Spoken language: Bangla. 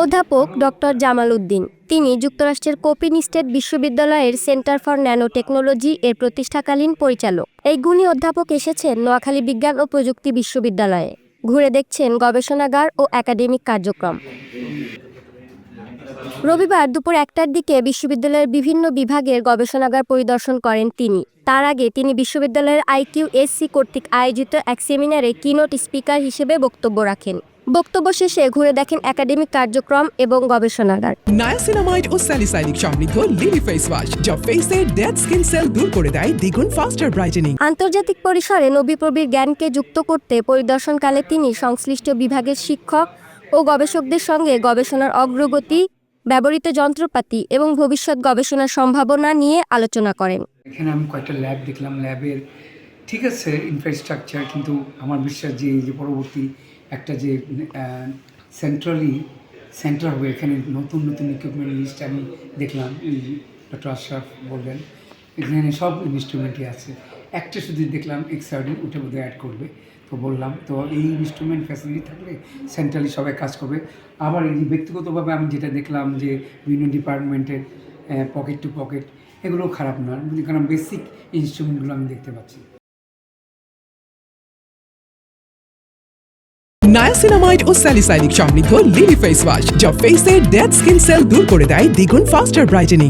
অধ্যাপক ডক্টর জামাল উদ্দিন। তিনি যুক্তরাষ্ট্রের কোপিন স্টেট বিশ্ববিদ্যালয়ের সেন্টার ফর ন্যানো টেকনোলজি এর প্রতিষ্ঠাকালীন পরিচালক। এই গুণী অধ্যাপক এসেছেন নোয়াখালী বিজ্ঞান ও প্রযুক্তি বিশ্ববিদ্যালয়ে। ঘুরে দেখছেন গবেষণাগার ও একাডেমিক কার্যক্রম। রবিবার দুপুর 1টার দিকে বিশ্ববিদ্যালয়ের বিভিন্ন বিভাগের গবেষণাগার পরিদর্শন করেন তিনি। তার আগে তিনি বিশ্ববিদ্যালয়ের IQAC কর্তৃক আয়োজিত এক সেমিনারে কিনোট স্পিকার হিসেবে বক্তব্য রাখেন। বক্তব্য শেষে ঘুরে দেখেন একাডেমিক কার্যক্রম এবং গবেষণাগার। নায়াসিনামাইড ও স্যালিসাইলিক সমৃদ্ধ লিলি ফেস ওয়াশ যা ফেসের ডেড স্কিন সেল দূর করে দেয় দ্বিগুণ ফাস্টার ব্রাইটেনিং। আন্তর্জাতিক পরিসরে নবীপ্রবীর জ্ঞানকে যুক্ত করতে পরিদর্শনকালে তিনি সংশ্লিষ্ট বিভাগের শিক্ষক ও গবেষকদের সঙ্গে গবেষণার অগ্রগতি, ব্যবহৃত যন্ত্রপাতি এবং ভবিষ্যৎ গবেষণার সম্ভাবনা নিয়ে আলোচনা করেন। এখানে আমি কয়েকটা ল্যাব দেখলাম। ল্যাবের ঠিক আছে ইনফ্রাস্ট্রাকচার, কিন্তু আমার বিশ্বাস যে এই যে পরবর্তী একটা যে সেন্টার হবে, এখানে নতুন নতুন ইকুইপমেন্ট লিস্ট আমি দেখলাম। ডক্টর আশরাফ বললেন এখানে সব ইনস্ট্রুমেন্টই আছে। একটা শুধু দেখলাম XRD, ওটা বোধহয় অ্যাড করবে। তো বললাম তো এই ইনস্ট্রুমেন্ট ফ্যাসিলিটি থাকলে সেন্ট্রালি সবাই কাজ করবে। আবার এই ব্যক্তিগতভাবে আমি যেটা দেখলাম যে বিভিন্ন ডিপার্টমেন্টের পকেট টু পকেট, এগুলো খারাপ না, কারণ বেসিক ইনস্ট্রুমেন্টগুলো আমি দেখতে পাচ্ছি। নায়াসিনামাইড ও স্যালিসাইলিক সমৃদ্ধ লিলি ফেস ওয়াশ যা ফেসের ডেড স্কিন সেল দূর করে দেয় দ্বিগুণ ফাস্টার ব্রাইটেনিং।